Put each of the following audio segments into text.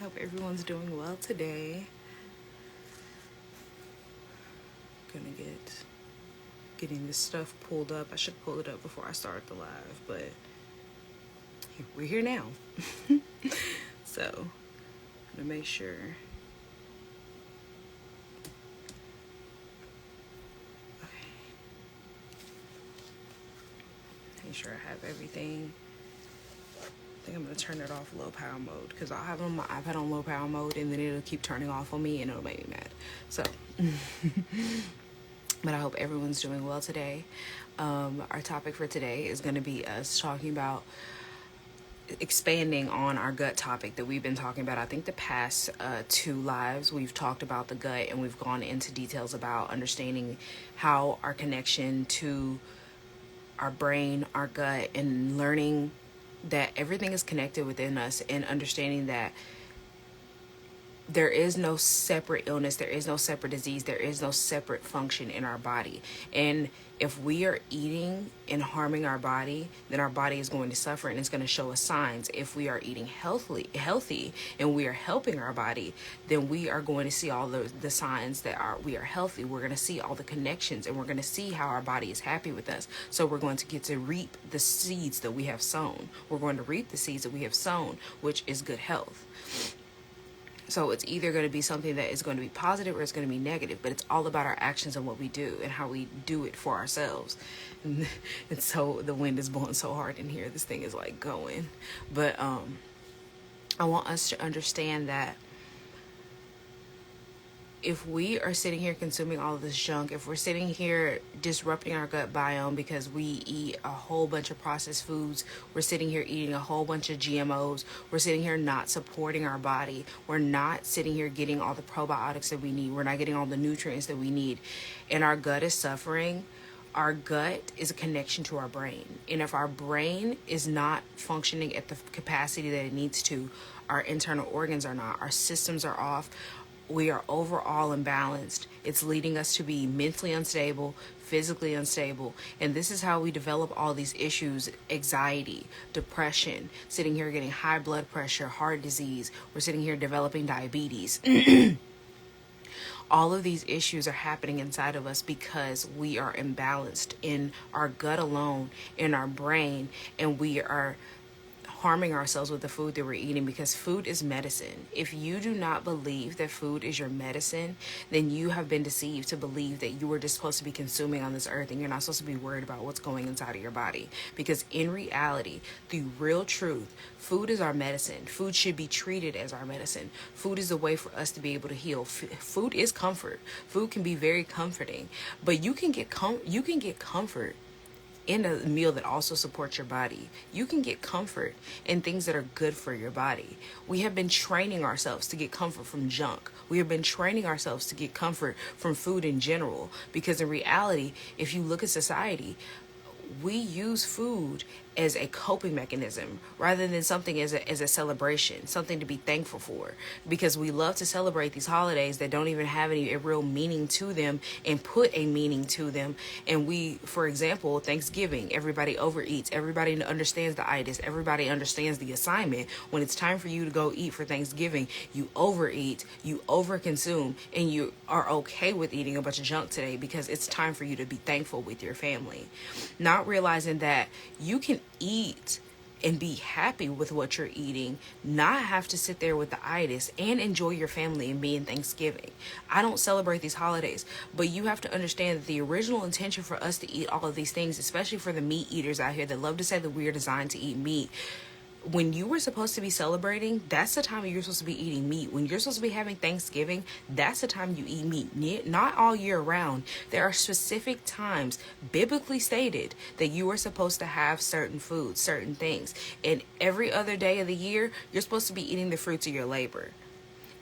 Hope everyone's doing well today. Gonna getting this stuff pulled up. I should pull it up before I start the live, but we're here now. So I'm gonna make sure. Okay. Make sure I have everything. I think I'm gonna turn it off low power mode because I'll have it on my iPad on low power mode and then it'll keep turning off on me and it'll make me mad. So, but I hope everyone's doing well today. Our topic for today is going to be us talking about expanding on our gut topic that we've been talking about. I think the past 2 lives we've talked about the gut and we've gone into details about understanding how our connection to our brain, our gut, and learning that everything is connected within us, and understanding that there is no separate illness, there is no separate disease, there is no separate function in our body. And if we are eating and harming our body, then our body is going to suffer and it's going to show us signs. If we are eating healthy and we are helping our body, then we are going to see all the signs that we are healthy. We're going to see all the connections and we're going to see how our body is happy with us. So we're going to get to reap the seeds that we have sown. We're going to reap the seeds that we have sown, which is good health. So it's either going to be something that is going to be positive or it's going to be negative, but it's all about our actions and what we do and how we do it for ourselves. And so the wind is blowing so hard in here. This thing is like going. But I want us to understand that if we are sitting here consuming all of this junk, if we're sitting here disrupting our gut biome because we eat a whole bunch of processed foods, we're sitting here eating a whole bunch of GMOs, we're sitting here not supporting our body, we're not sitting here getting all the probiotics that we need, we're not getting all the nutrients that we need, and our gut is suffering. Our gut is a connection to our brain. And if our brain is not functioning at the capacity that it needs to, our internal organs are not, our systems are off, we are overall imbalanced. It's leading us to be mentally unstable, physically unstable. And this is how we develop all these issues: anxiety, depression, sitting here getting high blood pressure, heart disease. We're sitting here developing diabetes. All of these issues are happening inside of us because we are imbalanced in our gut alone, in our brain, and we are harming ourselves with the food that we're eating, because food is medicine. If you do not believe that food is your medicine, then you have been deceived to believe that you were just supposed to be consuming on this earth and you're not supposed to be worried about what's going inside of your body. Because in reality, the real truth, food is our medicine. Food should be treated as our medicine. Food is a way for us to be able to heal. Food is comfort. Food can be very comforting, but you can get comfort in a meal that also supports your body. You can get comfort in things that are good for your body. We have been training ourselves to get comfort from junk. We have been training ourselves to get comfort from food in general, because in reality, if you look at society, we use food as a coping mechanism rather than something as a celebration, something to be thankful for, because we love to celebrate these holidays that don't even have a real meaning to them and put a meaning to them. And we, for example, Thanksgiving, everybody overeats, everybody understands the itis, everybody understands the assignment. When it's time for you to go eat for Thanksgiving, you overeat, you overconsume, and you are okay with eating a bunch of junk today because it's time for you to be thankful with your family. Not realizing that you can eat and be happy with what you're eating, not have to sit there with the itis, and enjoy your family and be in Thanksgiving. I don't celebrate these holidays, but you have to understand that the original intention for us to eat all of these things, especially for the meat eaters out here that love to say that we are designed to eat meat, when you were supposed to be celebrating, that's the time you're supposed to be eating meat. When you're supposed to be having Thanksgiving, that's the time you eat meat. Not all year round. There are specific times, biblically stated, that you are supposed to have certain foods, certain things. And every other day of the year, you're supposed to be eating the fruits of your labor.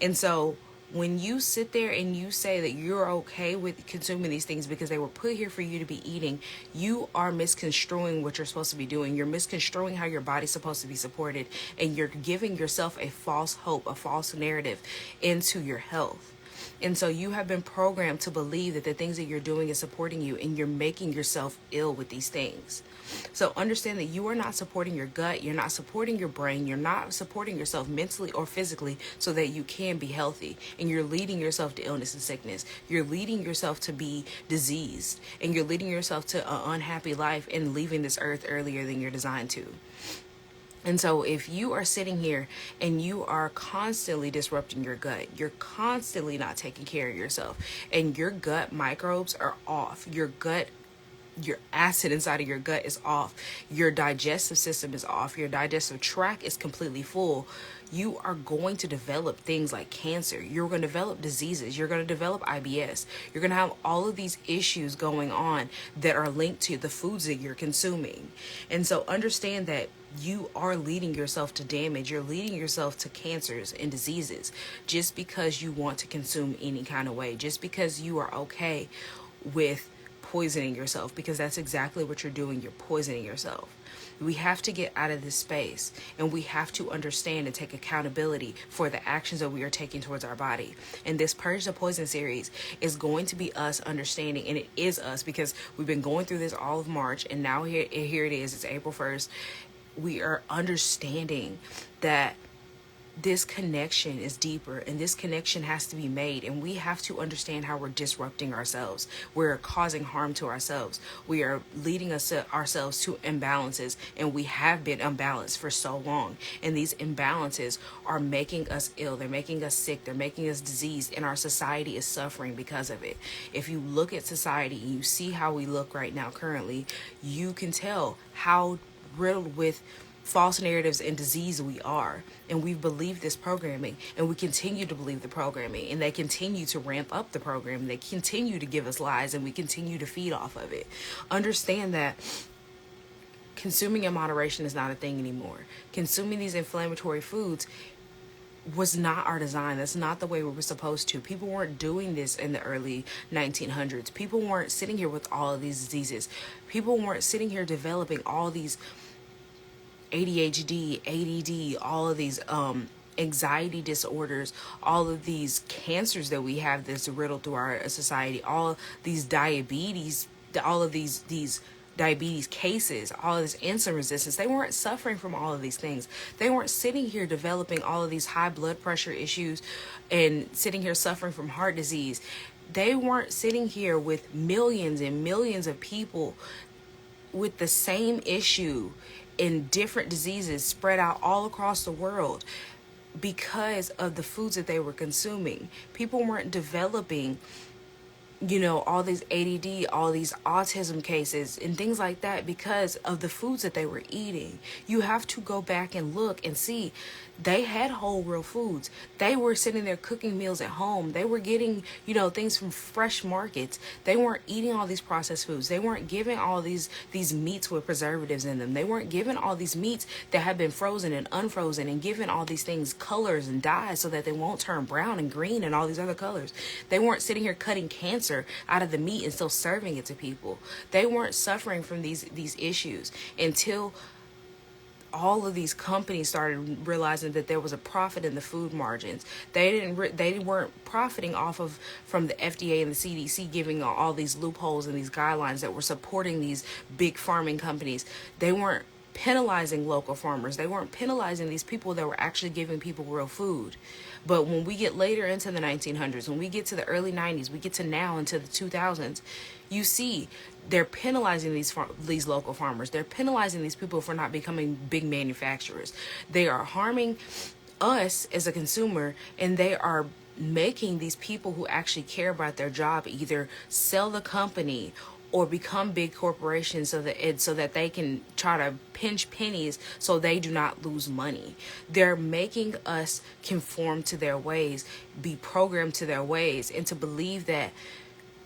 And so when you sit there and you say that you're okay with consuming these things because they were put here for you to be eating, you are misconstruing what you're supposed to be doing. You're misconstruing how your body's supposed to be supported, and you're giving yourself a false hope, a false narrative into your health. And so you have been programmed to believe that the things that you're doing is supporting you, and you're making yourself ill with these things. So understand that you are not supporting your gut, you're not supporting your brain, you're not supporting yourself mentally or physically so that you can be healthy. And you're leading yourself to illness and sickness. You're leading yourself to be diseased, and you're leading yourself to an unhappy life and leaving this earth earlier than you're designed to. And so if you are sitting here and you are constantly disrupting your gut, you're constantly not taking care of yourself, and your gut microbes are off, your acid inside of your gut is off, your digestive system is off, your digestive tract is completely full, you are going to develop things like cancer. You're going to develop diseases. You're going to develop IBS. You're going to have all of these issues going on that are linked to the foods that you're consuming. And so understand that you are leading yourself to damage. You're leading yourself to cancers and diseases just because you want to consume any kind of way, just because you are okay with poisoning yourself, because that's exactly what you're doing. You're poisoning yourself. We have to get out of this space, and we have to understand and take accountability for the actions that we are taking towards our body. And this Purge the Poison series is going to be us understanding, and it is us because we've been going through this all of March, and now here it is. It's April 1st. We are understanding that this connection is deeper, and this connection has to be made, and we have to understand how we're disrupting ourselves. We're causing harm to ourselves. We are leading ourselves to imbalances, and we have been unbalanced for so long, and these imbalances are making us ill. They're making us sick. They're making us diseased, and our society is suffering because of it. If you look at society and you see how we look right now currently, you can tell how riddled with false narratives and disease we are. And we've believed this programming, and we continue to believe the programming, and they continue to ramp up the program. They continue to give us lies, and we continue to feed off of it. Understand that consuming in moderation is not a thing anymore. Consuming these inflammatory foods was not our design. That's not the way we were supposed to. People weren't doing this in the early 1900s. People weren't sitting here with all of these diseases. People weren't sitting here developing all these ADHD, ADD, all of these anxiety disorders, all of these cancers that we have that's riddled through our society, all these diabetes, all of these diabetes cases, all of this insulin resistance. They weren't suffering from all of these things. They weren't sitting here developing all of these high blood pressure issues and sitting here suffering from heart disease. They weren't sitting here with millions and millions of people with the same issue in different diseases spread out all across the world because of the foods that they were consuming. People weren't developing, all these ADD, all these autism cases and things like that because of the foods that they were eating. You have to go back and look and see they had whole real foods. They were sitting there cooking meals at home. They were getting, things from fresh markets. They weren't eating all these processed foods. They weren't giving all these meats with preservatives in them. They weren't giving all these meats that have been frozen and unfrozen and giving all these things colors and dyes so that they won't turn brown and green and all these other colors. They weren't sitting here cutting cancer out of the meat and still serving it to people. They weren't suffering from these issues until all of these companies started realizing that there was a profit in the food margins. They weren't profiting from the FDA and the CDC giving all these loopholes and these guidelines that were supporting these big farming companies. They weren't penalizing local farmers. They weren't penalizing these people that were actually giving people real food. But when we get later into the 1900s, when we get to the early 90s, we get to now into the 2000s, you see they're penalizing these local farmers. They're penalizing these people for not becoming big manufacturers. They are harming us as a consumer, and they are making these people who actually care about their job either sell the company or become big corporations so that they can try to pinch pennies so they do not lose money. They're making us conform to their ways, be programmed to their ways, and to believe that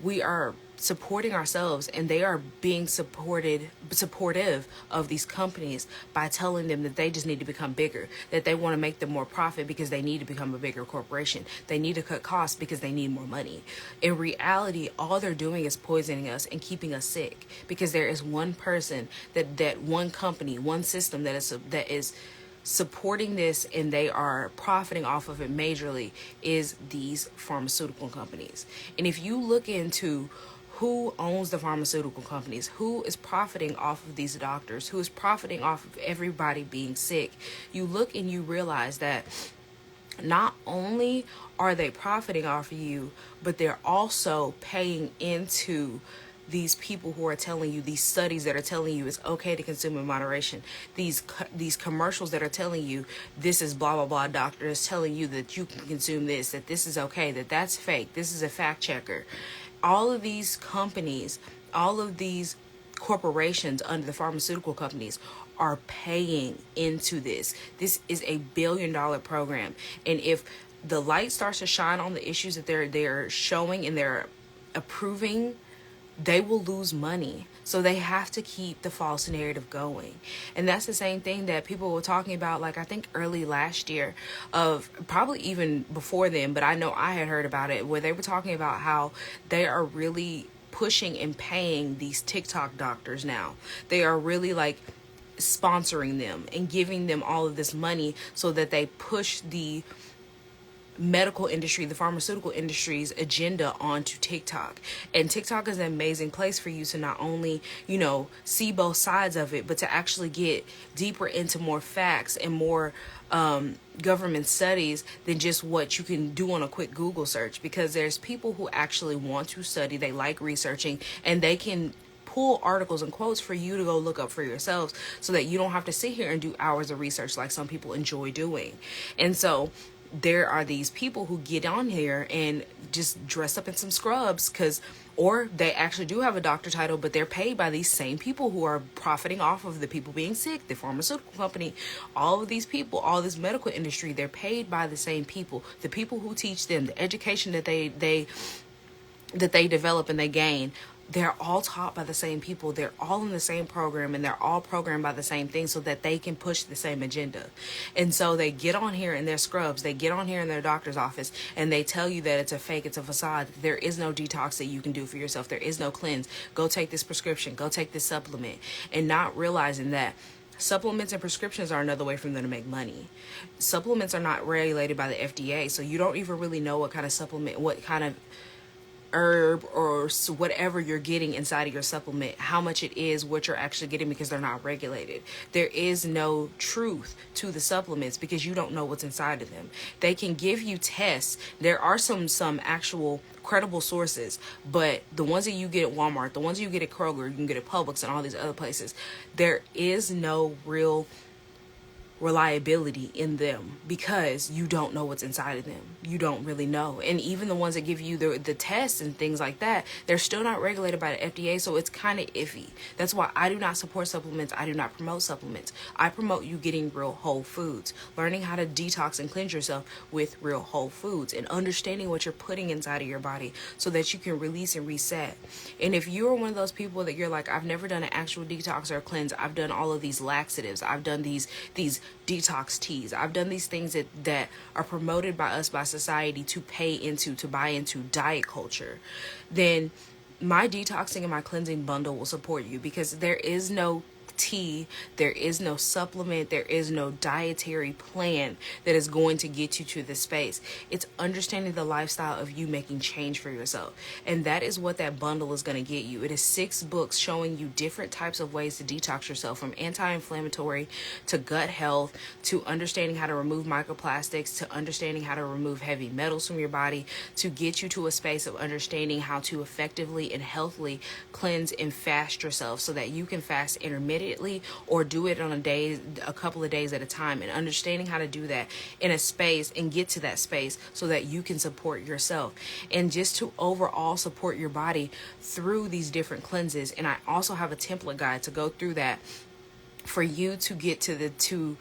we are supporting ourselves and they are being supportive of these companies by telling them that they just need to become bigger, that they want to make them more profit because they need to become a bigger corporation. They need to cut costs because they need more money. In reality, all they're doing is poisoning us and keeping us sick because there is one person, that one company, one system that is supporting this and they are profiting off of it majorly is these pharmaceutical companies. And if you look into who owns the pharmaceutical companies, who is profiting off of these doctors, who is profiting off of everybody being sick, you look and you realize that not only are they profiting off of you, but they're also paying into these people who are telling you, these studies that are telling you it's okay to consume in moderation, these commercials that are telling you this is blah blah blah, doctor is telling you that you can consume this, that this is okay, that that's fake, this is a fact checker. All of these companies, all of these corporations under the pharmaceutical companies are paying into this. This is a $1 billion program. And if the light starts to shine on the issues that they're showing and they're approving, they will lose money. So they have to keep the false narrative going. And that's the same thing that people were talking about, like I think early last year, of probably even before then, but I know I had heard about it, where they were talking about how they are really pushing and paying these TikTok doctors now. They are really like sponsoring them and giving them all of this money so that they push the medical industry, the pharmaceutical industry's agenda onto TikTok. And TikTok is an amazing place for you to not only, see both sides of it, but to actually get deeper into more facts and more government studies than just what you can do on a quick Google search. Because there's people who actually want to study, they like researching, and they can pull articles and quotes for you to go look up for yourselves so that you don't have to sit here and do hours of research like some people enjoy doing. And so there are these people who get on here and just dress up in some scrubs or they actually do have a doctor title, but they're paid by these same people who are profiting off of the people being sick, the pharmaceutical company, all of these people, all this medical industry, they're paid by the same people, the people who teach them, the education that they develop and they gain. They're all taught by the same people. They're all in the same program, and they're all programmed by the same thing so that they can push the same agenda. And so they get on here in their scrubs, they get on here in their doctor's office, and they tell you that it's a fake, it's a facade. There is no detox that you can do for yourself. There is no cleanse. Go take this prescription. Go take this supplement. And not realizing that supplements and prescriptions are another way for them to make money. Supplements are not regulated by the FDA, so you don't even really know what kind of supplement, what kind of herb or whatever you're getting inside of your supplement, how much it is, what you're actually getting, because they're not regulated. There is no truth to the supplements because you don't know what's inside of them. They can give you tests. There are some actual credible sources, but the ones that you get at Walmart, the ones you get at Kroger, you can get at Publix and all these other places, there is no real reliability in them because you don't know what's inside of them. You don't really know. And even the ones that give you the tests and things like that, they're still not regulated by the FDA, so it's kind of iffy. That's why I do not support supplements. I do not promote supplements. I promote you getting real whole foods, learning how to detox and cleanse yourself with real whole foods, and understanding what you're putting inside of your body so that you can release and reset. And if you're one of those people that you're like, I've never done an actual detox or a cleanse, I've done all of these laxatives, I've done these detox teas, I've done these things that are promoted by us, by society, to buy into diet culture, then my detoxing and my cleansing bundle will support you, because there is no tea, there is no supplement, there is no dietary plan that is going to get you to this space. It's understanding the lifestyle of you making change for yourself, and that is what that bundle is going to get you. It is 6 books showing you different types of ways to detox yourself, from anti-inflammatory to gut health to understanding how to remove microplastics to understanding how to remove heavy metals from your body, to get you to a space of understanding how to effectively and healthily cleanse and fast yourself so that you can fast intermittently or do it on a couple of days at a time, and understanding how to do that in a space and get to that space so that you can support yourself, and just to overall support your body through these different cleanses. And I also have a template guide to go through that for you to get to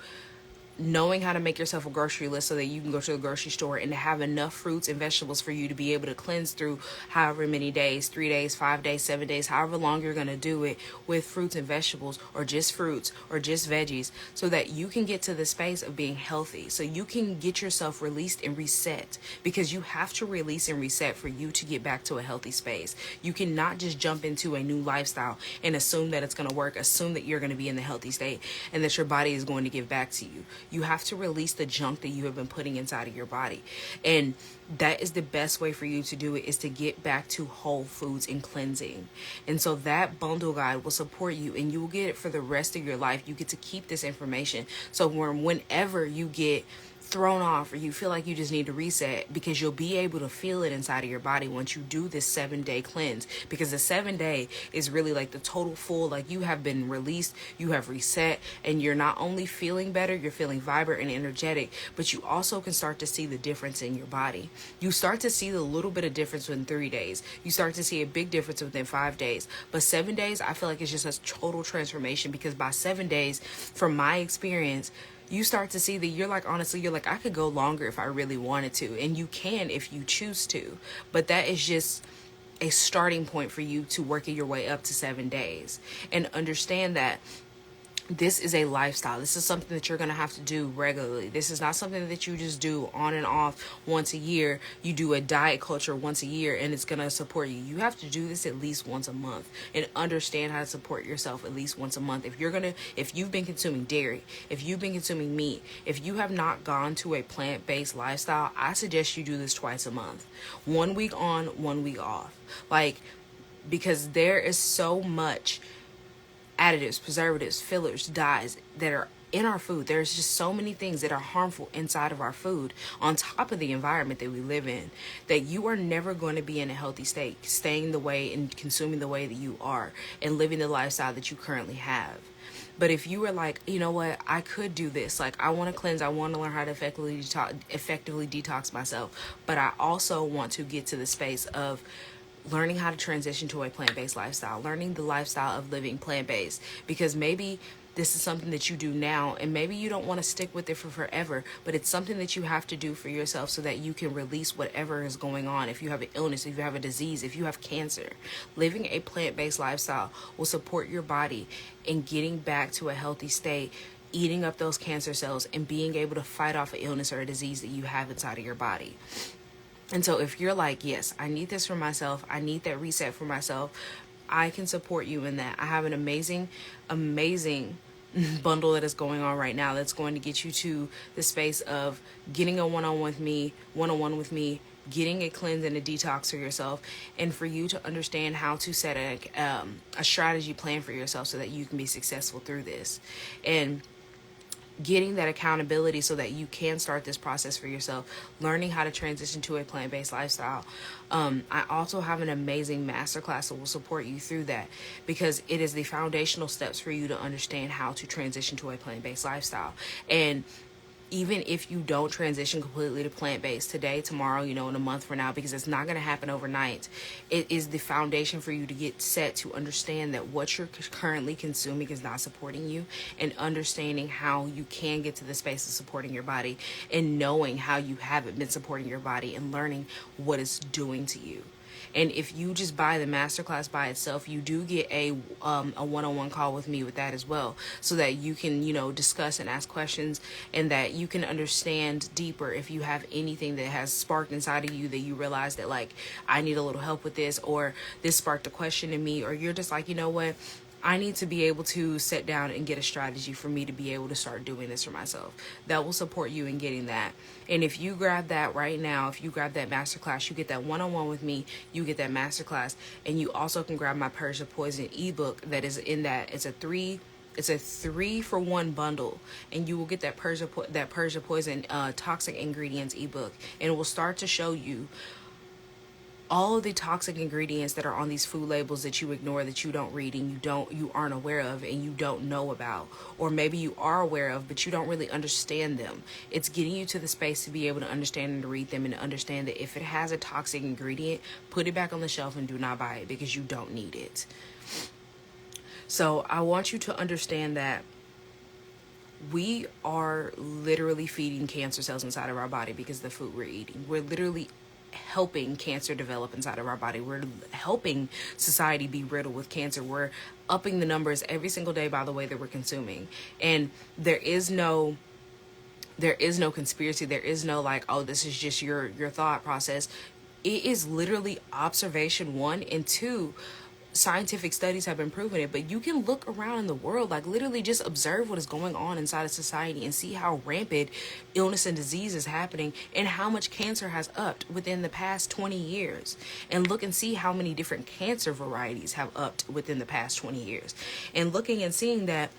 knowing how to make yourself a grocery list so that you can go to the grocery store and to have enough fruits and vegetables for you to be able to cleanse through however many days, 3 days, 5 days, 7 days, however long you're going to do it with fruits and vegetables, or just fruits or just veggies, so that you can get to the space of being healthy, so you can get yourself released and reset, because you have to release and reset for you to get back to a healthy space. You cannot just jump into a new lifestyle and assume that it's going to work, assume that you're going to be in the healthy state and that your body is going to give back to you. You have to release the junk that you have been putting inside of your body. And that is the best way for you to do it, is to get back to whole foods and cleansing. And so that bundle guide will support you, and you will get it for the rest of your life. You get to keep this information. So whenever you get thrown off or you feel like you just need to reset, because you'll be able to feel it inside of your body once you do this 7-day cleanse. Because the 7-day is really like the total full, like you have been released, you have reset, and you're not only feeling better, you're feeling vibrant and energetic, but you also can start to see the difference in your body. You start to see the little bit of difference within 3 days. You start to see a big difference within 5 days. But 7 days, I feel like it's just a total transformation, because by 7 days, from my experience, you start to see that you're like, honestly, you're like, I could go longer if I really wanted to. And you can if you choose to. But that is just a starting point for you to working your way up to 7 days. And understand that this is a lifestyle. This is something that you're going to have to do regularly. This is not something that you just do on and off once a year. You do a diet culture once a year and it's going to support you. You have to do this at least once a month and understand how to support yourself at least once a month. If you've been consuming dairy, if you've been consuming meat, if you have not gone to a plant-based lifestyle, I suggest you do this twice a month. 1 week on, 1 week off. Because there is so much additives, preservatives, fillers, dyes that are in our food. There's just so many things that are harmful inside of our food, on top of the environment that we live in, that you are never going to be in a healthy state, staying the way and consuming the way that you are and living the lifestyle that you currently have. But if you were like, you know what, I could do this. Like, I want to cleanse. I want to learn how to effectively detox myself. But I also want to get to the space of learning how to transition to a plant-based lifestyle, learning the lifestyle of living plant-based, because maybe this is something that you do now and maybe you don't want to stick with it for forever, but it's something that you have to do for yourself so that you can release whatever is going on. If you have an illness, if you have a disease, if you have cancer, living a plant-based lifestyle will support your body in getting back to a healthy state, eating up those cancer cells and being able to fight off an illness or a disease that you have inside of your body. And so if you're like, yes, I need this for myself, I need that reset for myself, I can support you in that. I have an amazing bundle that is going on right now that's going to get you to the space of getting a one-on-one with me, getting a cleanse and a detox for yourself, and for you to understand how to set a strategy plan for yourself so that you can be successful through this. And getting that accountability so that you can start this process for yourself, learning how to transition to a plant-based lifestyle. I also have an amazing masterclass that will support you through that, because it is the foundational steps for you to understand how to transition to a plant-based lifestyle. And even if you don't transition completely to plant-based today, tomorrow, in a month from now, because it's not going to happen overnight, it is the foundation for you to get set to understand that what you're currently consuming is not supporting you, and understanding how you can get to the space of supporting your body, and knowing how you haven't been supporting your body, and learning what it's doing to you. And if you just buy the masterclass by itself, you do get a one-on-one call with me with that as well, so that you can, discuss and ask questions, and that you can understand deeper if you have anything that has sparked inside of you that you realize that, like, I need a little help with this, or this sparked a question in me, or you're just like, you know what, I need to be able to sit down and get a strategy for me to be able to start doing this for myself. That will support you in getting that. And if you grab that right now, if you grab that masterclass, you get that one-on-one with me, you get that masterclass, and you also can grab my Purge the Poison ebook that is in that. It's a 3-for-1 bundle, and you will get that Purge the Poison toxic ingredients ebook, and it will start to show you all of the toxic ingredients that are on these food labels that you ignore, that you don't read, and you aren't aware of, and you don't know about, or maybe you are aware of but you don't really understand them. It's getting you to the space to be able to understand and to read them, and to understand that if it has a toxic ingredient, put it back on the shelf and do not buy it, because you don't need it. So I want you to understand that we are literally feeding cancer cells inside of our body because of the food we're eating. We're literally helping cancer develop inside of our body. We're helping society be riddled with cancer. We're upping the numbers every single day by the way that we're consuming. And there is no conspiracy. There is no like, oh, this is just your thought process. It is literally observation, 1, and 2. scientific studies have been proving it, but you can look around in the world, like literally just observe what is going on inside of society and see how rampant illness and disease is happening and how much cancer has upped within the past 20 years. And look and see how many different cancer varieties have upped within the past 20 years. And looking and seeing that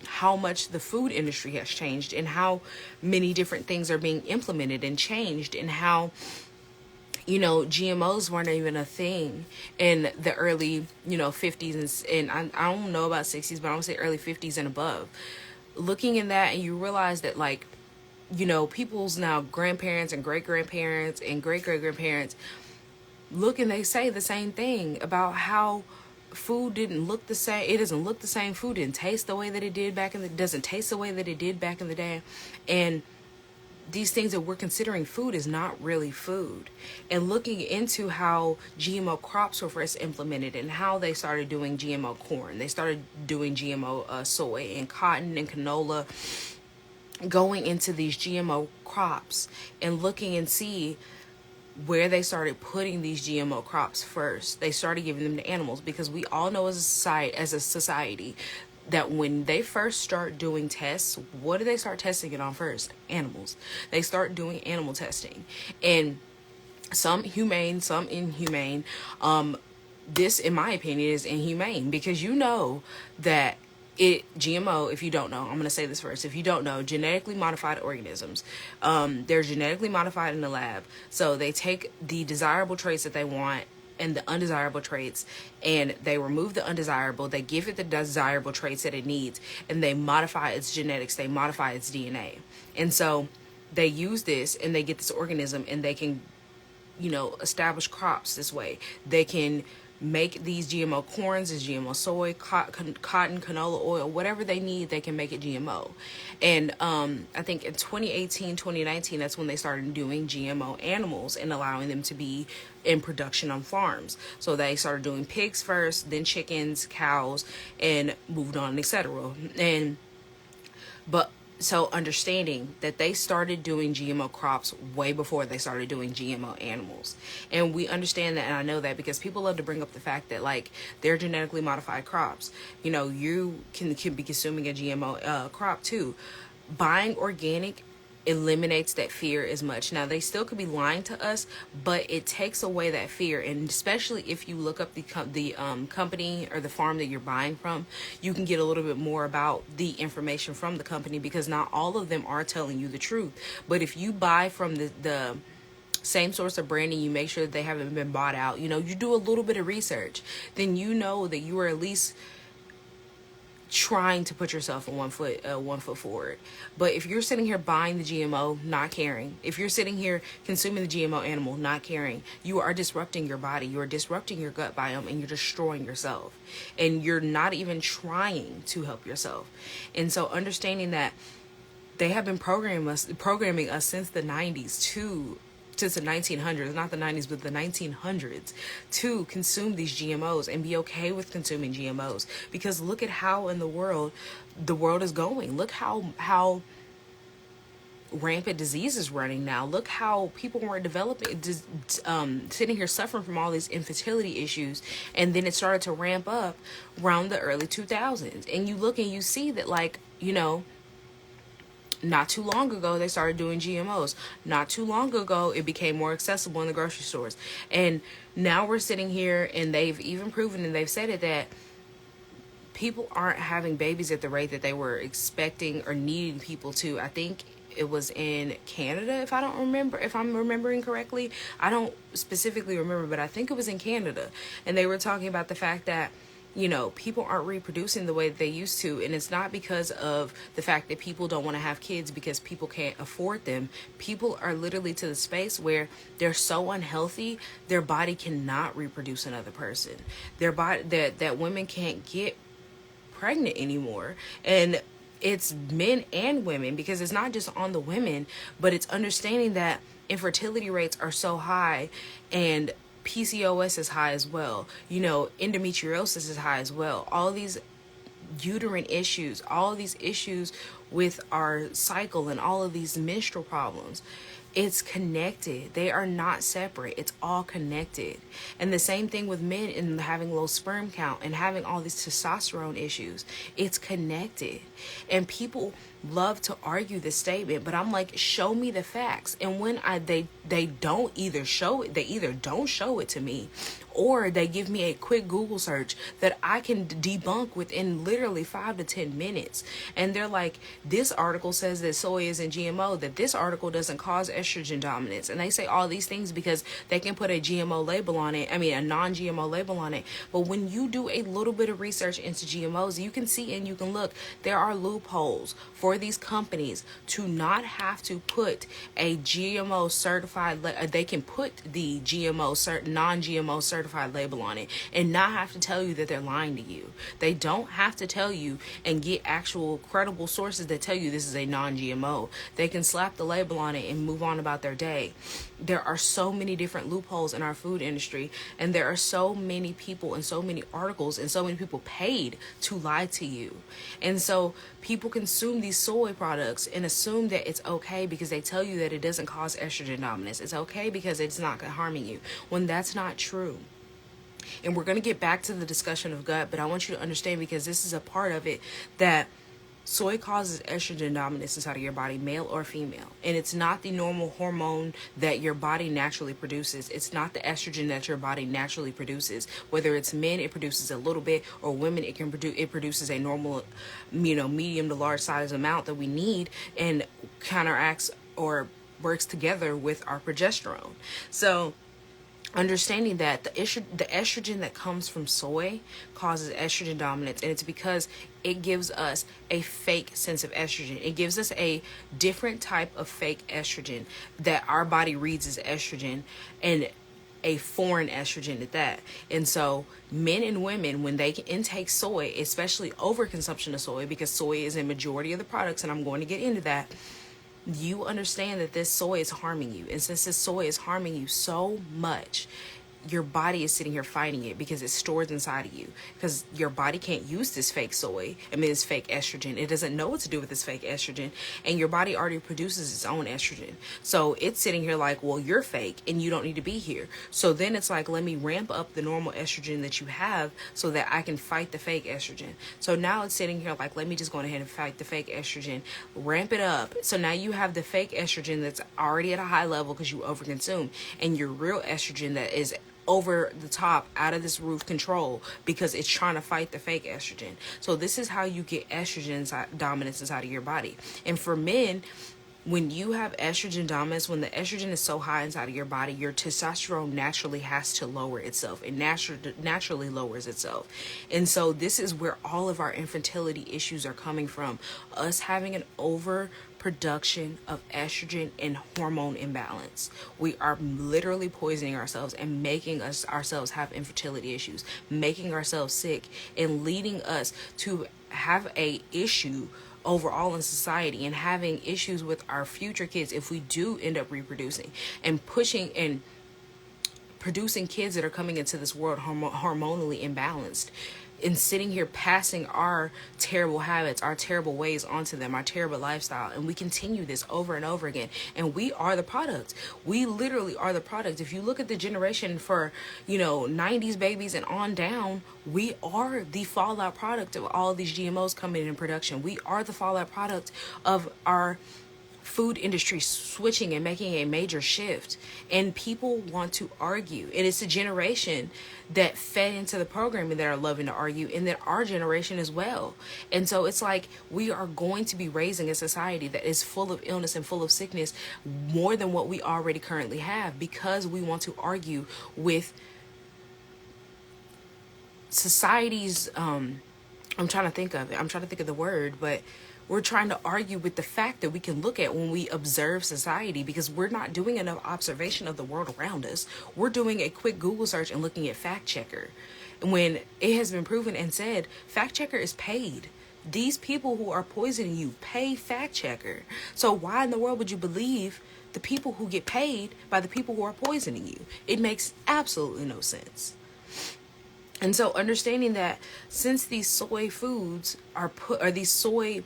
how much the food industry has changed and how many different things are being implemented and changed, and how GMOs weren't even a thing in the early 50s, and I don't know about 60s, but I'm gonna say early 50s and above. Looking in that, and you realize that, like, people's now grandparents and great grandparents and great great grandparents look and they say the same thing about how food didn't look the same. It doesn't look the same. Food didn't taste the way that it did doesn't taste the way that it did back in the day. And these things that we're considering food is not really food. And looking into how GMO crops were first implemented and how they started doing GMO corn, they started doing GMO soy and cotton and canola, going into these GMO crops and looking and see where they started putting these GMO crops first. They started giving them to animals, because we all know as a society that when they first start doing tests, what do they start testing it on first? Animals. They start doing animal testing, and some humane, some inhumane. This, in my opinion, is inhumane, because that GMO, if you don't know, I'm going to say this first. If you don't know, genetically modified organisms, they're genetically modified in the lab. So they take the desirable traits that they want and the undesirable traits, and they remove the undesirable, they give it the desirable traits that it needs, and they modify its genetics, they modify its DNA. And so they use this and they get this organism, and they can, establish crops this way. They can make these GMO corns, as GMO soy, cotton, canola oil, whatever they need, they can make it GMO. And I think in 2018, 2019, that's when they started doing GMO animals and allowing them to be in production on farms. So they started doing pigs first, then chickens, cows, and moved on, etc. So understanding that they started doing GMO crops way before they started doing GMO animals. And we understand that, and I know that because people love to bring up the fact that, like, they're genetically modified crops. You can be consuming a GMO crop too. Buying organic eliminates that fear as much. Now, they still could be lying to us, but it takes away that fear. And especially if you look up the company or the farm that you're buying from, you can get a little bit more about the information from the company, because not all of them are telling you the truth. But if you buy from the same source of branding, you make sure that they haven't been bought out, you do a little bit of research, then you know that you are at least trying to put yourself in one foot forward. But if you're sitting here buying the GMO, not caring, if you're sitting here consuming the GMO animal, not caring, you are disrupting your body, you are disrupting your gut biome, and you're destroying yourself. And you're not even trying to help yourself. And so understanding that they have been programming us since the 90s since the 1900s, not the 90s, but the 1900s, to consume these GMOs and be okay with consuming GMOs. Because look at how in the world is going. Look how rampant disease is running now. Look how people weren't developing, sitting here suffering from all these infertility issues, and then it started to ramp up around the early 2000s. And you look and you see that, like, not too long ago, they started doing GMOs. Not too long ago, it became more accessible in the grocery stores. And now we're sitting here, and they've even proven, and they've said it, that people aren't having babies at the rate that they were expecting or needing people to. I think it was in Canada, if I'm remembering correctly. I don't specifically remember, but I think it was in Canada. And they were talking about the fact that people aren't reproducing the way that they used to. And it's not because of the fact that people don't want to have kids because people can't afford them. People are literally to the space where they're so unhealthy, their body cannot reproduce another person. Their body, that women can't get pregnant anymore. And it's men and women, because it's not just on the women, but it's understanding that infertility rates are so high, and PCOS is high as well. Endometriosis is high as well. All these uterine issues, all these issues with our cycle, and all of these menstrual problems. It's connected. They are not separate. It's all connected. And the same thing with men and having low sperm count and having all these testosterone issues. It's connected. And people love to argue this statement, but I'm like, show me the facts. And when they don't either show it, they either don't show it to me, or they give me a quick Google search that I can debunk within literally 5 to 10 minutes. And they're like, this article says that soy is in GMO, that this article doesn't cause estrogen dominance. And they say all these things because they can put a GMO label on it. I mean, a non-GMO label on it. But when you do a little bit of research into GMOs, you can see and you can look, there are loopholes for these companies to not have to put a GMO certified, they can put the non-GMO certified label on it and not have to tell you that they're lying to you. They don't have to tell you and get actual credible sources that tell you this is a non-GMO. They can slap the label on it and move on about their day. There are so many different loopholes in our food industry, and there are so many people and so many articles and so many people paid to lie to you. And so people consume these soy products and assume that it's okay because they tell you that it doesn't cause estrogen dominance. It's okay because it's not harming you, when that's not true. And we're going to get back to the discussion of gut, but I want you to understand, because this is a part of it, that soy causes estrogen dominance inside of your body, male or female. And it's not the normal hormone that your body naturally produces. It's not the estrogen that your body naturally produces. Whether it's men, it produces a little bit, or women, it produces a normal, medium to large size amount that we need, and counteracts or works together with our progesterone. So understanding that the estrogen that comes from soy causes estrogen dominance, and it's because it gives us a fake sense of estrogen. It gives us a different type of fake estrogen that our body reads as estrogen, and a foreign estrogen at that. And so men and women, when they intake soy, especially overconsumption of soy, because soy is a majority of the products, and I'm going to get into that, you understand that this soy is harming you. And since this soy is harming you so much, your body is sitting here fighting it because it's stored inside of you. Because your body can't use this fake soy. This fake estrogen. It doesn't know what to do with this fake estrogen. And your body already produces its own estrogen. So it's sitting here like, well, you're fake and you don't need to be here. So then it's like, let me ramp up the normal estrogen that you have so that I can fight the fake estrogen. So now it's sitting here like, let me just go ahead and fight the fake estrogen, ramp it up. So now you have the fake estrogen that's already at a high level because you overconsume, and your real estrogen that is over the top, out of this roof control, because it's trying to fight the fake estrogen. So this is how you get estrogen dominance inside of your body. And for men, when you have estrogen dominance, when the estrogen is so high inside of your body, your testosterone naturally has to lower itself. It naturally lowers itself. And so this is where all of our infertility issues are coming from. Us having an overproduction of estrogen and hormone imbalance. We are literally poisoning ourselves and making ourselves have infertility issues, making ourselves sick, and leading us to have a issue overall in society, and having issues with our future kids if we do end up reproducing, and pushing and producing kids that are coming into this world hormonally imbalanced, and sitting here passing our terrible habits, our terrible ways onto them, our terrible lifestyle. And we continue this over and over again. And we are the product. We literally are the product. If you look at the generation for, 90s babies and on down, we are the fallout product of all of these GMOs coming in production. We are the fallout product of our food industry switching and making a major shift. And people want to argue, and it's a generation that fed into the programming that are loving to argue, and that our generation as well. And so it's like, we are going to be raising a society that is full of illness and full of sickness, more than what we already currently have, because we want to argue with society's I'm trying to think of the word, but we're trying to argue with the fact that we can look at when we observe society, because we're not doing enough observation of the world around us. We're doing a quick Google search and looking at fact checker, when it has been proven and said fact checker is paid. These people who are poisoning you pay fact checker. So why in the world would you believe the people who get paid by the people who are poisoning you? It makes absolutely no sense. And so understanding that since these soy foods these soy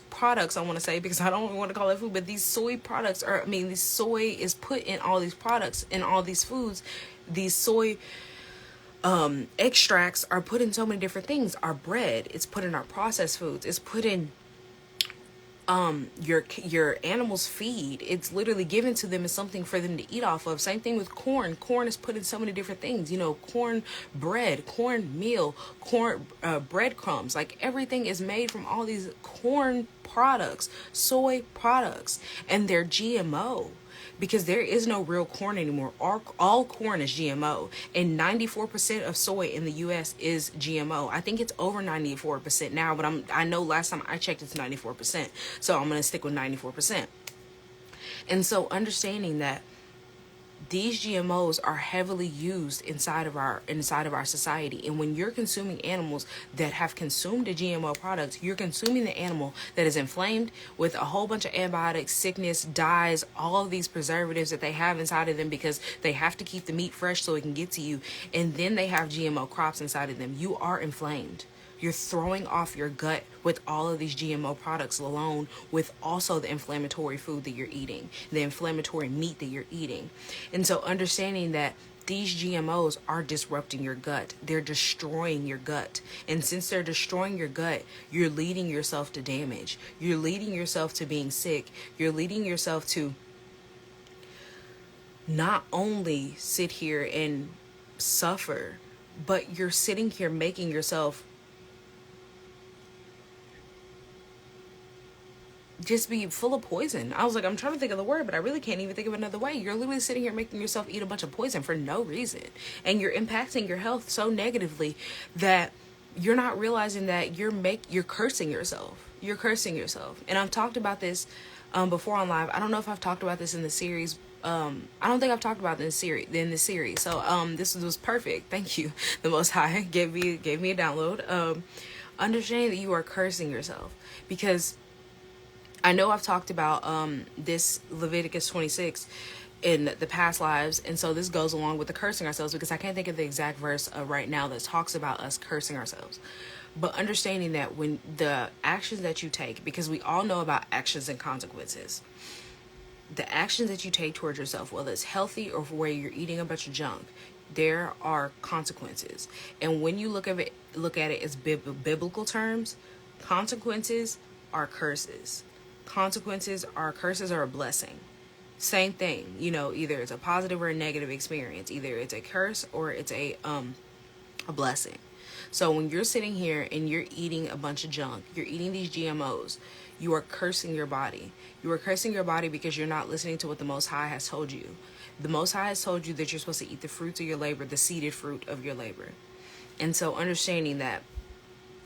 products, I want to say, because I don't want to call it food, but these soy products this soy is put in all these products, in all these foods. These soy extracts are put in so many different things. Our bread, it's put in our processed foods, it's put in your animals' feed. It's literally given to them as something for them to eat off of. Same thing with corn. Corn is put in so many different things, corn bread, corn meal, corn breadcrumbs. Like, everything is made from all these corn products, soy products, and they're GMO. Because there is no real corn anymore. All corn is GMO. And 94% of soy in the US is GMO. I think it's over 94% now, but I know last time I checked it's 94%. So I'm going to stick with 94%. And so understanding that these GMOs are heavily used inside of our society. And when you're consuming animals that have consumed a GMO product, you're consuming the animal that is inflamed with a whole bunch of antibiotics, sickness, dyes, all of these preservatives that they have inside of them because they have to keep the meat fresh so it can get to you. And then they have GMO crops inside of them. You are inflamed. You're throwing off your gut with all of these GMO products alone, with also the inflammatory food that you're eating, the inflammatory meat that you're eating. And so understanding that these GMOs are disrupting your gut. They're destroying your gut. And since they're destroying your gut, you're leading yourself to damage. You're leading yourself to being sick. You're leading yourself to not only sit here and suffer, but you're sitting here making yourself just be full of poison. I was like, I'm trying to think of the word, but I really can't even think of another way. You're literally sitting here making yourself eat a bunch of poison for no reason. And you're impacting your health so negatively that you're not realizing that you're cursing yourself. You're cursing yourself. And I've talked about this before on live. I don't know if I've talked about this in the series. I don't think I've talked about it in this series. So this was perfect. Thank you. The Most High gave me a download. Understanding that you are cursing yourself, because I know I've talked about this Leviticus 26 in the past lives, and so this goes along with the cursing ourselves, because I can't think of the exact verse right now that talks about us cursing ourselves. But understanding that when the actions that you take, because we all know about actions and consequences, the actions that you take towards yourself, whether it's healthy or where you're eating a bunch of junk, there are consequences. And when you look at it as biblical terms, consequences are curses. Consequences are curses or a blessing. Same thing, either it's a positive or a negative experience. Either it's a curse or it's a blessing. So when you're sitting here and you're eating a bunch of junk, you're eating these GMOs, you are cursing your body. You are cursing your body because you're not listening to what the Most High has told you. The Most High has told you that you're supposed to eat the fruits of your labor, the seeded fruit of your labor. And so understanding that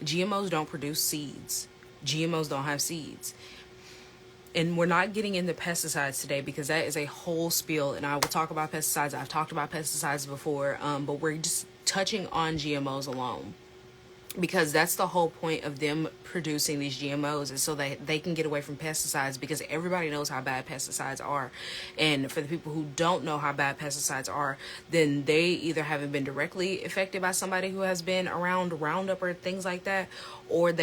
GMOs don't produce seeds. GMOs don't have seeds. And we're not getting into pesticides today because that is a whole spiel, and I will talk about pesticides. I've talked about pesticides before, but we're just touching on GMOs alone, because that's the whole point of them producing these GMOs, is so that they can get away from pesticides, because everybody knows how bad pesticides are. And for the people who don't know how bad pesticides are, then they either haven't been directly affected by somebody who has been around Roundup or things like that, or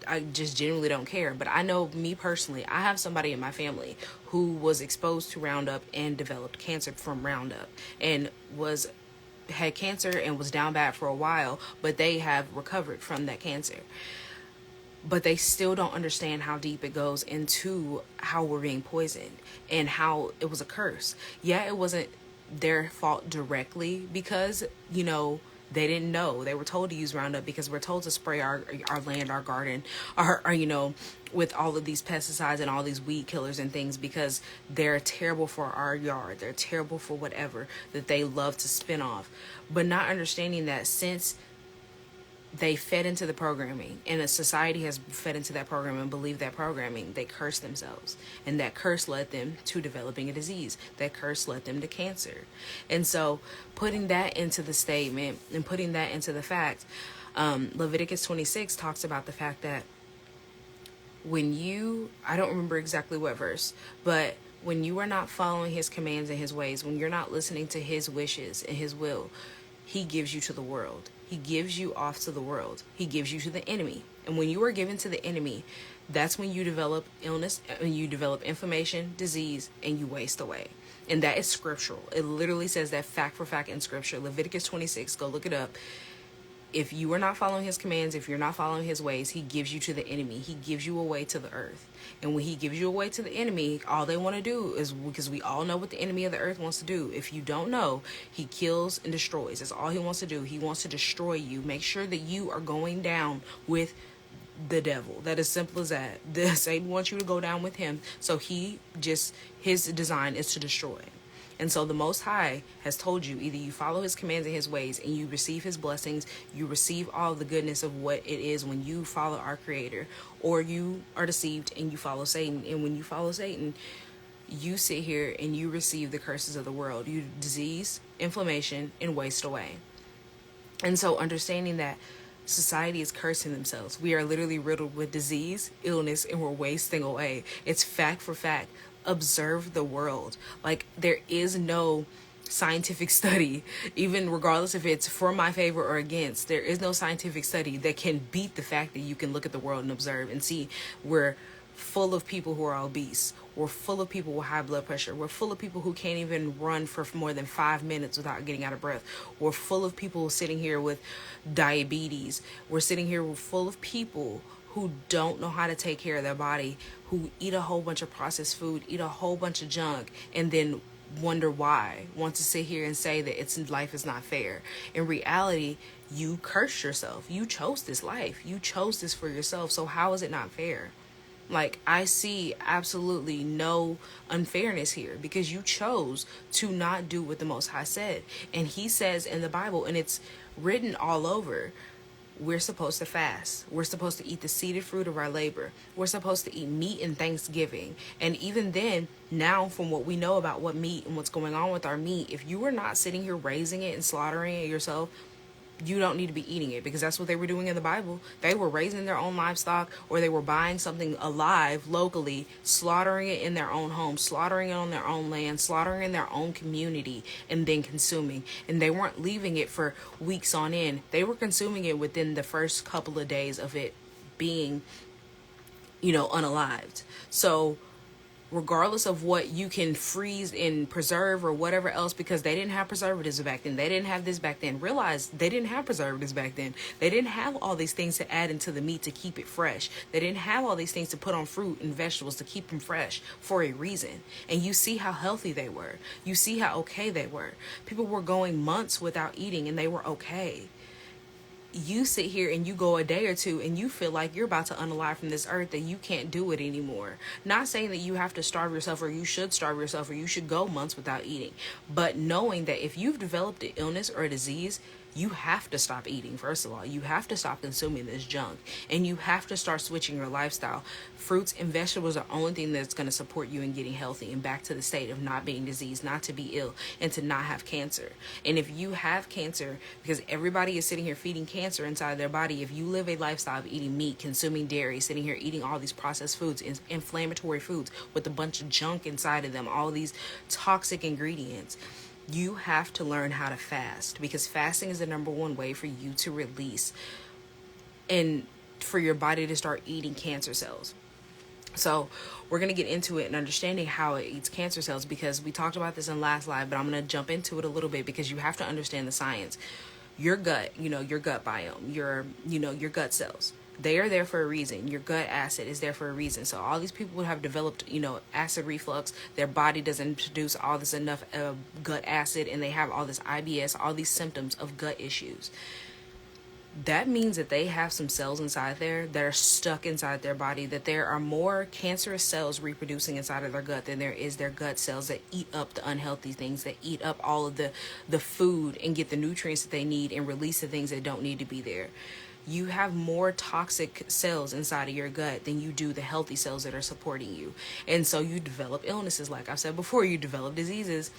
I just genuinely don't care. But I know, me personally, I have somebody in my family who was exposed to Roundup and developed cancer from Roundup, and had cancer and was down bad for a while, but they have recovered from that cancer. But they still don't understand how deep it goes into how we're being poisoned and how it was a curse. Yeah, it wasn't their fault directly, because, they didn't know. They were told to use Roundup because we're told to spray our land, our garden, our with all of these pesticides and all these weed killers and things, because they're terrible for our yard. They're terrible for whatever that they love to spin off. But not understanding that since they fed into the programming, and a society has fed into that program and believed that programming, they curse themselves. And that curse led them to developing a disease. That curse led them to cancer. And so putting that into the statement and putting that into the fact, Leviticus 26 talks about the fact that I don't remember exactly what verse, but when you are not following his commands and his ways, when you're not listening to his wishes and his will, he gives you to the world. He gives you off to the world. He gives you to the enemy. And when you are given to the enemy, that's when you develop illness, and you develop inflammation, disease, and you waste away. And that is scriptural. It literally says that fact for fact in scripture. Leviticus 26, go look it up. If you are not following his commands, if you're not following his ways, he gives you to the enemy. He gives you away to the earth. And when he gives you away to the enemy, all they want to do is, because we all know what the enemy of the earth wants to do. If you don't know, he kills and destroys. That's all he wants to do. He wants to destroy you. Make sure that you are going down with the devil. That is simple as that. Satan wants you to go down with him. So his design is to destroy. And so the Most High has told you, either you follow his commands and his ways and you receive his blessings, you receive all the goodness of what it is when you follow our Creator, or you are deceived and you follow Satan. And when you follow Satan, you sit here and you receive the curses of the world. You disease, inflammation, and waste away. And so understanding that society is cursing themselves. We are literally riddled with disease, illness, and we're wasting away. It's fact for fact. Observe the world. Like, there is no scientific study, even regardless if it's for my favor or against, there is no scientific study that can beat the fact that you can look at the world and observe and see we're full of people who are obese. We're full of people with high blood pressure. We're full of people who can't even run for more than 5 minutes without getting out of breath. We're full of people sitting here with diabetes. We're sitting here full of people who don't know how to take care of their body, who eat a whole bunch of processed food, eat a whole bunch of junk, and then wonder why, want to sit here and say that life is not fair. In reality, you cursed yourself. You chose this life. You chose this for yourself. So how is it not fair? Like, I see absolutely no unfairness here, because you chose to not do what the Most High said. And he says in the Bible, and it's written all over, we're supposed to fast. We're supposed to eat the seeded fruit of our labor. We're supposed to eat meat in Thanksgiving. And even then, now from what we know about what meat and what's going on with our meat, if you are not sitting here raising it and slaughtering it yourself, you don't need to be eating it, because that's what they were doing in the Bible. They were raising their own livestock, or they were buying something alive locally, slaughtering it in their own home, slaughtering it on their own land, slaughtering in their own community, and then consuming. And they weren't leaving it for weeks on end. They were consuming it within the first couple of days of it being, unalived. So regardless of what you can freeze and preserve or whatever else, because they didn't have preservatives back then. They didn't have this back then. Realize they didn't have preservatives back then. They didn't have all these things to add into the meat to keep it fresh. They didn't have all these things to put on fruit and vegetables to keep them fresh for a reason. And you see how healthy they were. You see how okay they were. People were going months without eating and they were okay. You sit here and you go a day or two and you feel like you're about to unalive from this earth, that you can't do it anymore. Not saying that you have to starve yourself, or you should starve yourself, or you should go months without eating, but knowing that if you've developed an illness or a disease, you have to stop eating. First of all, you have to stop consuming this junk, and you have to start switching your lifestyle. Fruits and vegetables are the only thing that's going to support you in getting healthy and back to the state of not being diseased, not to be ill, and to not have cancer. And if you have cancer, because everybody is sitting here feeding cancer inside their body, if you live a lifestyle of eating meat, consuming dairy, sitting here eating all these processed foods, inflammatory foods with a bunch of junk inside of them, all these toxic ingredients, you have to learn how to fast, because fasting is the number one way for you to release and for your body to start eating cancer cells. So we're going to get into it and understanding how it eats cancer cells, because we talked about this in last live, but I'm going to jump into it a little bit, because you have to understand the science. Your gut, your gut biome, your gut cells, they are there for a reason. Your gut acid is there for a reason. So all these people have developed, acid reflux. Their body doesn't produce all this enough gut acid, and they have all this IBS, all these symptoms of gut issues. That means that they have some cells inside there that are stuck inside their body, that there are more cancerous cells reproducing inside of their gut than there is their gut cells that eat up the unhealthy things, that eat up all of the food and get the nutrients that they need and release the things that don't need to be there. You have more toxic cells inside of your gut than you do the healthy cells that are supporting you. And so you develop illnesses. Like I've said before, you develop diseases.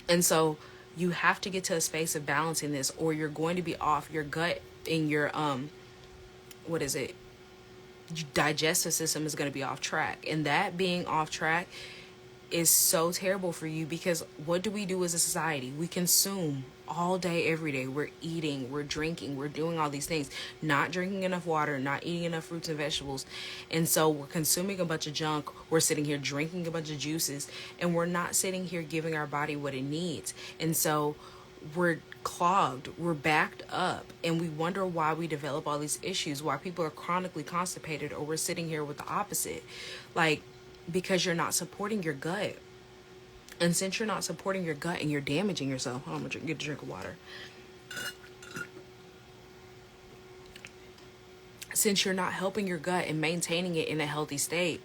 And so you have to get to a space of balancing this, or you're going to be off. Your gut and your, digestive system is going to be off track. And that being off track, is so terrible for you, because what do we do as a society? We consume all day, every day. We're eating, we're drinking, we're doing all these things, not drinking enough water, not eating enough fruits and vegetables. And so we're consuming a bunch of junk. We're sitting here drinking a bunch of juices, and we're not sitting here giving our body what it needs. And so we're clogged, we're backed up, and we wonder why we develop all these issues, why people are chronically constipated, or we're sitting here with the opposite. Like, because you're not supporting your gut. And since you're not supporting your gut and you're damaging yourself, I'm gonna get a drink of water. Since you're not helping your gut and maintaining it in a healthy state,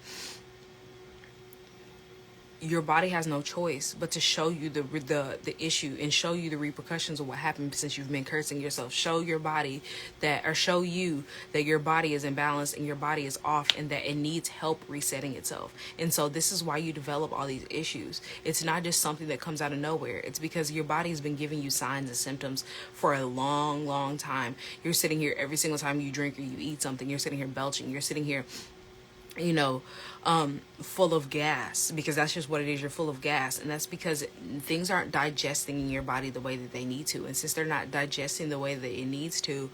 your body has no choice but to show you the issue and show you the repercussions of what happened since you've been cursing yourself. Show your body that, or show you that your body is imbalanced and your body is off, and that it needs help resetting itself. And so this is why you develop all these issues. It's not just something that comes out of nowhere. It's because your body has been giving you signs and symptoms for a long, long time. You're sitting here every single time you drink or you eat something, you're sitting here belching, you're sitting here, full of gas, because that's just what it is. You're full of gas, and that's because things aren't digesting in your body the way that they need to. And since they're not digesting the way that it needs to,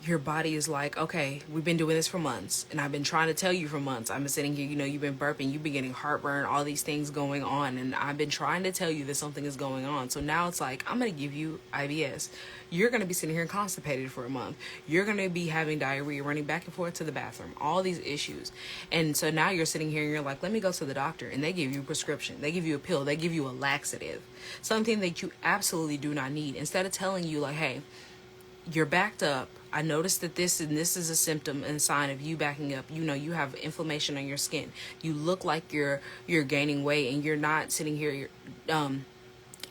your body is like, okay, we've been doing this for months, and I've been trying to tell you for months. I've been sitting here, you've been burping, you've been getting heartburn, all these things going on, and I've been trying to tell you that something is going on. So now it's like, I'm going to give you IBS. You're going to be sitting here constipated for a month. You're going to be having diarrhea, running back and forth to the bathroom, all these issues. And so now you're sitting here and you're like, let me go to the doctor, and they give you a prescription. They give you a pill. They give you a laxative, something that you absolutely do not need. Instead of telling you like, hey, you're backed up. I noticed that this and this is a symptom and sign of you backing up. You have inflammation on your skin. You look like you're gaining weight, and you're not sitting here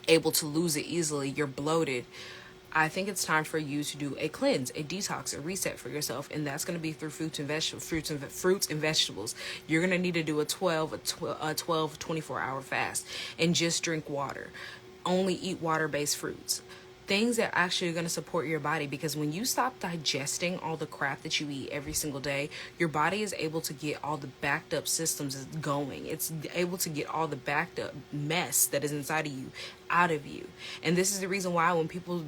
able to lose it easily. You're bloated. I think it's time for you to do a cleanse, a detox, a reset for yourself, and that's going to be through fruits and vegetables. You're going to need to do a 24-hour fast and just drink water. Only eat water-based fruits. Things that actually are going to support your body, because when you stop digesting all the crap that you eat every single day, your body is able to get all the backed up systems going. It's able to get all the backed up mess that is inside of you out of you. And this is the reason why when people,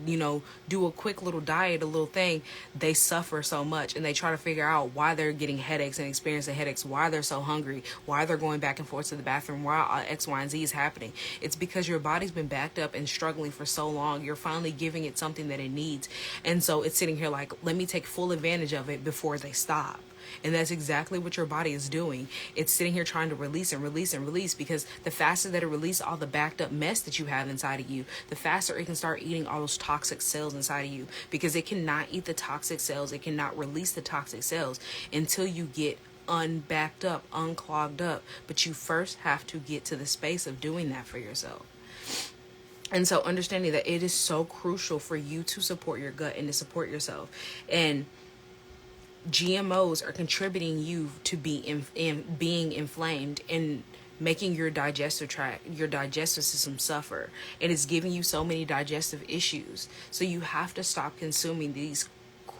do a quick little diet, a little thing, they suffer so much, and they try to figure out why they're getting headaches and experiencing headaches, why they're so hungry, why they're going back and forth to the bathroom, why X, Y, and Z is happening. It's because your body's been backed up and struggling for so long. You're finally giving it something that it needs. And so it's sitting here like, let me take full advantage of it before they stop. And that's exactly what your body is doing. It's sitting here trying to release and release and release, because the faster that it releases all the backed up mess that you have inside of you, the faster it can start eating all those toxic cells inside of you, because it cannot eat the toxic cells. It cannot release the toxic cells until you get unbacked up, unclogged up. But you first have to get to the space of doing that for yourself. And so understanding that it is so crucial for you to support your gut and to support yourself. And GMOs are contributing you to be being inflamed and making your digestive tract, your digestive system suffer. It is giving you so many digestive issues. So you have to stop consuming these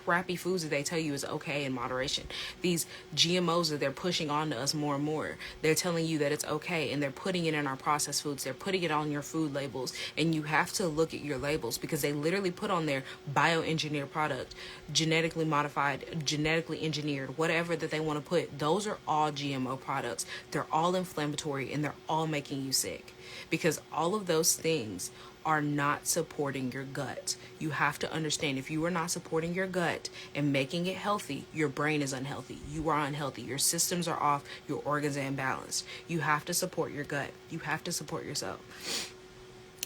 crappy foods that they tell you is okay in moderation. These GMOs that they're pushing onto us more and more, they're telling you that it's okay, and they're putting it in our processed foods. They're putting it on your food labels, and you have to look at your labels, because they literally put on their bioengineered product, genetically modified, genetically engineered, whatever that they want to put. Those are all GMO products. They're all inflammatory, and they're all making you sick, because all of those things are not supporting your gut. You have to understand, if you are not supporting your gut and making it healthy, your brain is unhealthy. You are unhealthy. Your systems are off. Your organs are imbalanced. You have to support your gut. You have to support yourself.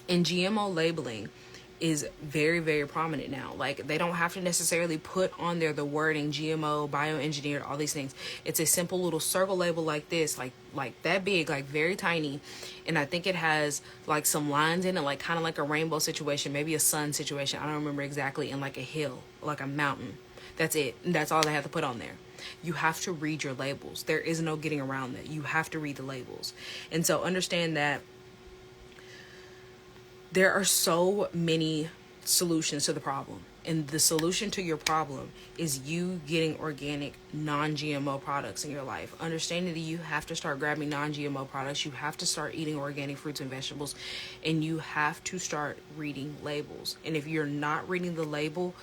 And GMO labeling is very, very prominent now. Like, they don't have to necessarily put on there the wording GMO, bioengineered, all these things. It's a simple little circle label like this, like that big, like very tiny. And I think it has like some lines in it, like kind of like a rainbow situation, maybe a sun situation. I don't remember exactly. And like a hill, like a mountain. That's it. And that's all they have to put on there. You have to read your labels. There is no getting around that. You have to read the labels. And so understand that there are so many solutions to the problem. And the solution to your problem is you getting organic, non-GMO products in your life. Understanding that you have to start grabbing non-GMO products. You have to start eating organic fruits and vegetables. And you have to start reading labels. And if you're not reading the label,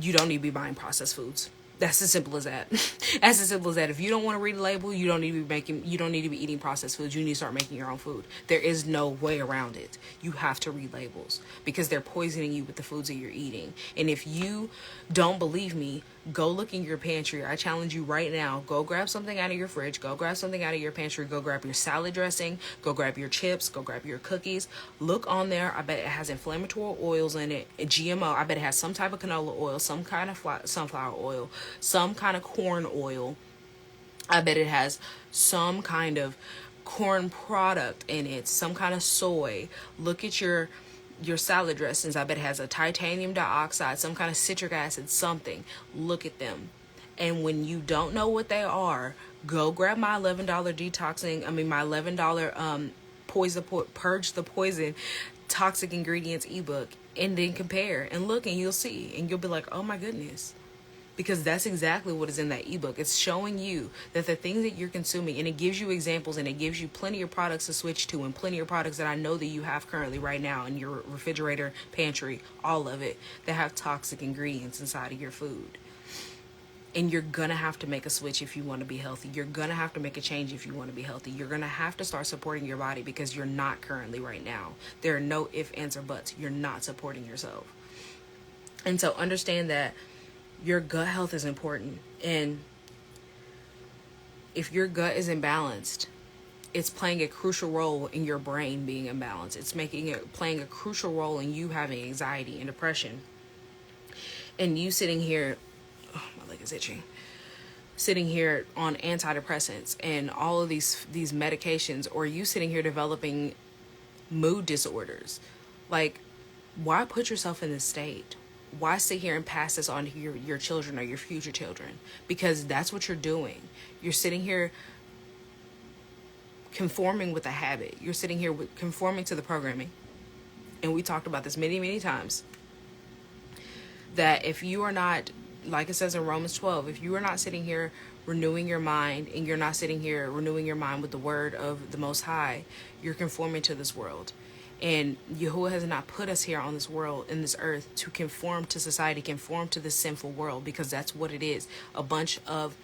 you don't need to be buying processed foods. That's as simple as that. That's as simple as that. If you don't want to read the label, you don't need to be eating processed foods. You need to start making your own food. There is no way around it. You have to read labels because they're poisoning you with the foods that you're eating. And if you don't believe me, go look in your pantry. I challenge you right now. Go grab something out of your fridge. Go grab something out of your pantry. Go grab your salad dressing. Go grab your chips. Go grab your cookies. Look on there. I bet it has inflammatory oils in it. GMO. I bet it has some type of canola oil, some kind of sunflower oil, some kind of corn oil. I bet it has some kind of corn product in it, some kind of soy. Look at your salad dressings. I bet it has a titanium dioxide, some kind of citric acid, something. Look at them. And when you don't know what they are, go grab my $11 detoxing. My $11 Purge the Poison Toxic Ingredients ebook, and then compare and look, and you'll see, and you'll be like, oh my goodness. Because that's exactly what is in that ebook. It's showing you that the things that you're consuming, and it gives you examples, and it gives you plenty of products to switch to, and plenty of products that I know that you have currently right now in your refrigerator, pantry, all of it, that have toxic ingredients inside of your food. And you're going to have to make a switch if you want to be healthy. You're going to have to make a change if you want to be healthy. You're going to have to start supporting your body because you're not currently right now. There are no ifs, ands, or buts. You're not supporting yourself. And so understand that your gut health is important. And if your gut is imbalanced, it's playing a crucial role in your brain being imbalanced. It's playing a crucial role in you having anxiety and depression. And you sitting here, oh, my leg is itching, sitting here on antidepressants and all of these medications, or you sitting here developing mood disorders. Like, why put yourself in this state? Why sit here and pass this on to your children or your future children? Because that's what you're doing. You're sitting here conforming with a habit. You're sitting here conforming to the programming. And we talked about this many, many times. That if you are not, like it says in Romans 12, if you are not sitting here renewing your mind, and you're not sitting here renewing your mind with the word of the Most High, you're conforming to this world. And Yahuwah has not put us here on this world, in this earth, to conform to society, conform to this sinful world, because that's what it is. A bunch of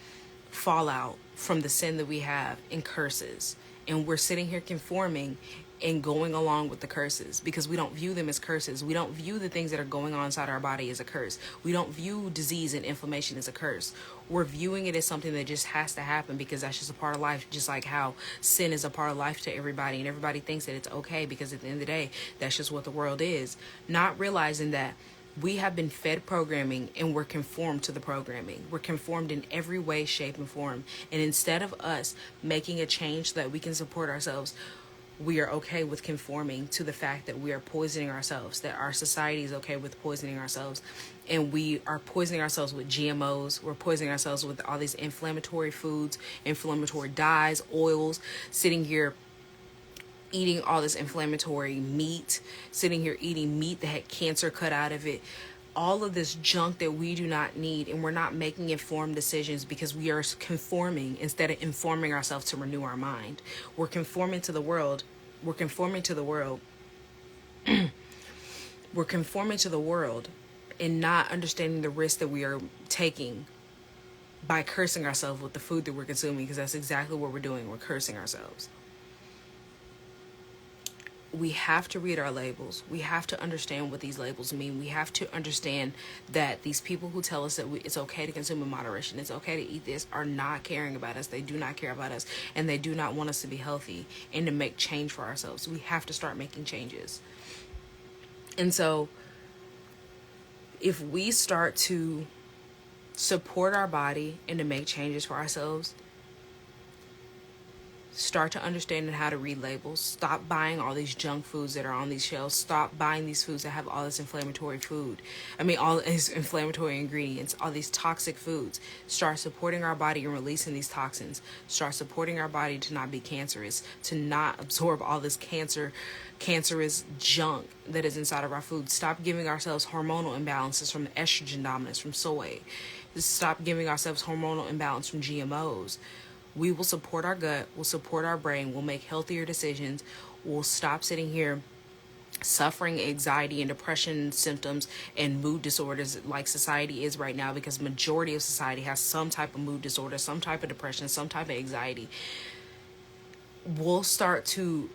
fallout from the sin that we have and curses. And we're sitting here conforming and going along with the curses because we don't view them as curses. We don't view the things that are going on inside our body as a curse. We don't view disease and inflammation as a curse. We're viewing it as something that just has to happen because that's just a part of life, just like how sin is a part of life to everybody, and everybody thinks that it's okay because at the end of the day, that's just what the world is. Not realizing that we have been fed programming and we're conformed to the programming. We're conformed in every way, shape, and form. And instead of us making a change so that we can support ourselves, we are okay with conforming to the fact that we are poisoning ourselves, that our society is okay with poisoning ourselves. And we are poisoning ourselves with GMOs. We're poisoning ourselves with all these inflammatory foods, inflammatory dyes, oils, sitting here eating all this inflammatory meat, sitting here eating meat that had cancer cut out of it. All of this junk that we do not need, and we're not making informed decisions because we are conforming instead of informing ourselves to renew our mind. We're conforming to the world. We're conforming to the world. We're conforming to the world and not understanding the risk that we are taking by cursing ourselves with the food that we're consuming, because that's exactly what we're doing. We're cursing ourselves. We have to read our labels. We have to understand what these labels mean. We have to understand that these people who tell us that it's okay to consume in moderation, it's okay to eat this, are not caring about us. They do not care about us, and they do not want us to be healthy and to make change for ourselves. We have to start making changes. And so if we start to support our body and to make changes for ourselves, Start to understand how to read labels. Stop buying all these junk foods that are on these shelves. Stop buying these foods that have all this inflammatory all these inflammatory ingredients, all these toxic foods. Start supporting our body and releasing these toxins. Start supporting our body to not be cancerous, to not absorb all this cancerous junk that is inside of our food. Stop giving ourselves hormonal imbalances from estrogen dominance, from soy. Stop giving ourselves hormonal imbalance from GMOs. We will support our gut, we'll support our brain, we'll make healthier decisions, we'll stop sitting here suffering anxiety and depression symptoms and mood disorders like society is right now, because majority of society has some type of mood disorder, some type of depression, some type of anxiety. We'll start to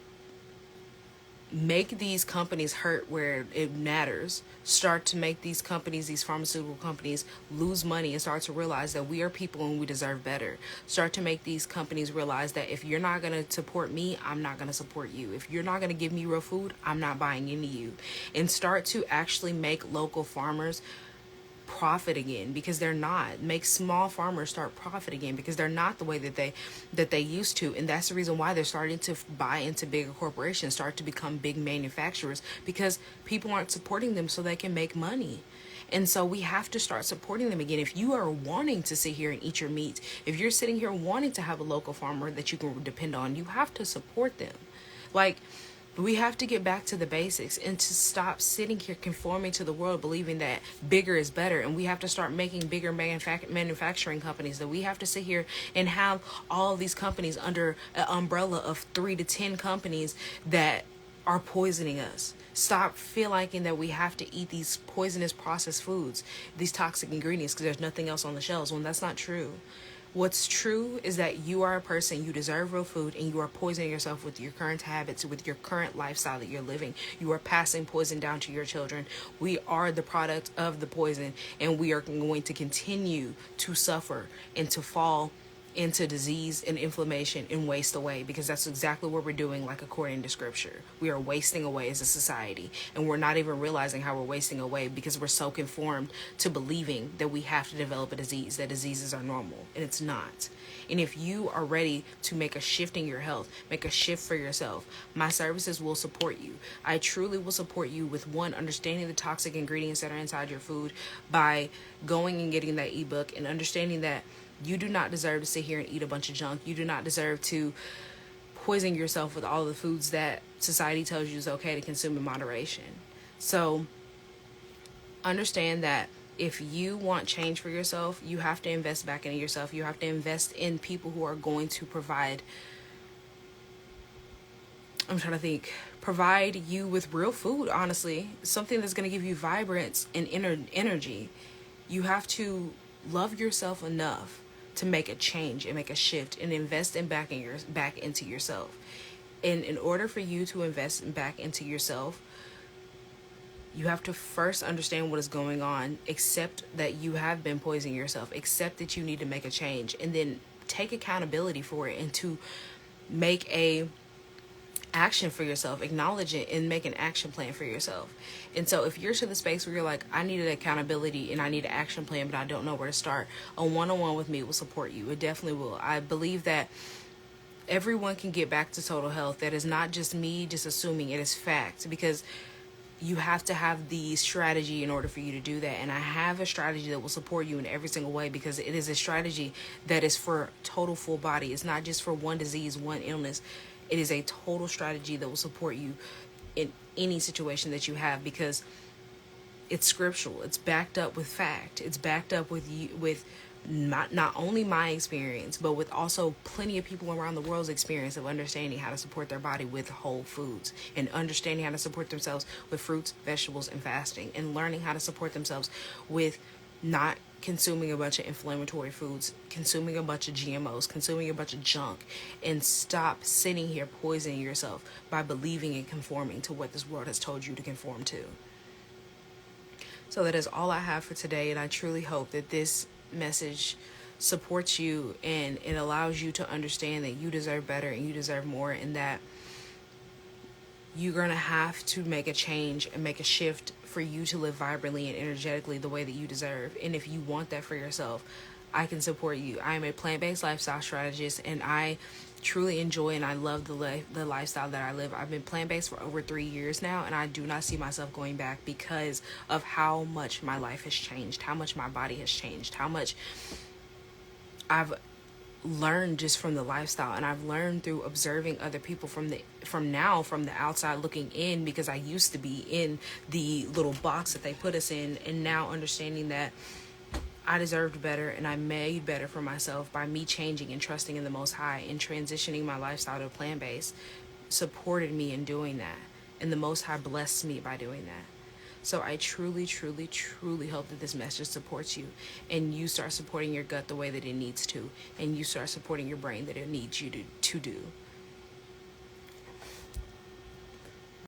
make these companies hurt where it matters. Start to make these companies, these pharmaceutical companies, lose money and start to realize that we are people and we deserve better. Start to make these companies realize that if you're not going to support me, I'm not going to support you. If you're not going to give me real food, I'm not buying into you. And start to actually make local farmers profit again, because they're not. Make small farmers start profit again, because they're not the way that they used to. And that's the reason why they're starting to buy into bigger corporations, start to become big manufacturers, because people aren't supporting them so they can make money. And so we have to start supporting them again. If you are wanting to sit here and eat your meat, if you're sitting here wanting to have a local farmer that you can depend on, you have to support them. Like, we have to get back to the basics and to stop sitting here conforming to the world, believing that bigger is better. And we have to start making bigger manufacturing companies, that we have to sit here and have all of these companies under an umbrella of 3 to 10 companies that are poisoning us. Stop feeling that we have to eat these poisonous processed foods, these toxic ingredients, because there's nothing else on the shelves, when that's not true. What's true is that you are a person, you deserve real food, and you are poisoning yourself with your current habits, with your current lifestyle that you're living. You are passing poison down to your children. We are the product of the poison, and we are going to continue to suffer and to fall into disease and inflammation and waste away, because that's exactly what we're doing, like according to scripture. We are wasting away as a society, and we're not even realizing how we're wasting away, because we're so conformed to believing that we have to develop a disease, that diseases are normal, and it's not. And if you are ready to make a shift in your health, make a shift for yourself, my services will support you. I truly will support you with, one, understanding the toxic ingredients that are inside your food by going and getting that ebook and understanding that you do not deserve to sit here and eat a bunch of junk. You do not deserve to poison yourself with all the foods that society tells you is okay to consume in moderation. So understand that if you want change for yourself, you have to invest back into yourself. You have to invest in people who are going to provide you with real food, honestly. Something that's going to give you vibrance and energy. You have to love yourself enough to make a change and make a shift and invest back into yourself. And in order for you to invest back into yourself, you have to first understand what is going on, accept that you have been poisoning yourself, accept that you need to make a change, and then take accountability for it and to make a action for yourself, acknowledge it, and make an action plan for yourself. And so if you're to the space where you're like, I need an accountability and I need an action plan, but I don't know where to start, a one-on-one with me will support you. It definitely will. I believe that everyone can get back to total health. That is not just me just assuming, it is fact, because you have to have the strategy in order for you to do that. And I have a strategy that will support you in every single way, because it is a strategy that is for total full body. It's not just for one disease, one illness. It is a total strategy that will support you in any situation that you have, because it's scriptural. It's backed up with fact. It's backed up with not only my experience, but with also plenty of people around the world's experience of understanding how to support their body with whole foods, and understanding how to support themselves with fruits, vegetables, and fasting, and learning how to support themselves with not consuming a bunch of inflammatory foods, consuming a bunch of GMOs, consuming a bunch of junk, and stop sitting here poisoning yourself by believing and conforming to what this world has told you to conform to. So that is all I have for today, and I truly hope that this message supports you and it allows you to understand that you deserve better and you deserve more, and that you're going to have to make a change and make a shift for you to live vibrantly and energetically the way that you deserve. And if you want that for yourself, I can support you. I am a plant-based lifestyle strategist, and I truly enjoy and I love the lifestyle that I live. I've been plant-based for over 3 years now, and I do not see myself going back because of how much my life has changed, how much my body has changed, how much I've learned just from the lifestyle, and I've learned through observing other people from the outside looking in, because I used to be in the little box that they put us in, and now understanding that I deserved better and I made better for myself by me changing and trusting in the Most High and transitioning my lifestyle to plant-based, supported me in doing that. And the Most High blessed me by doing that. So I truly, truly, truly hope that this message supports you, and you start supporting your gut the way that it needs to, and you start supporting your brain that it needs you to do.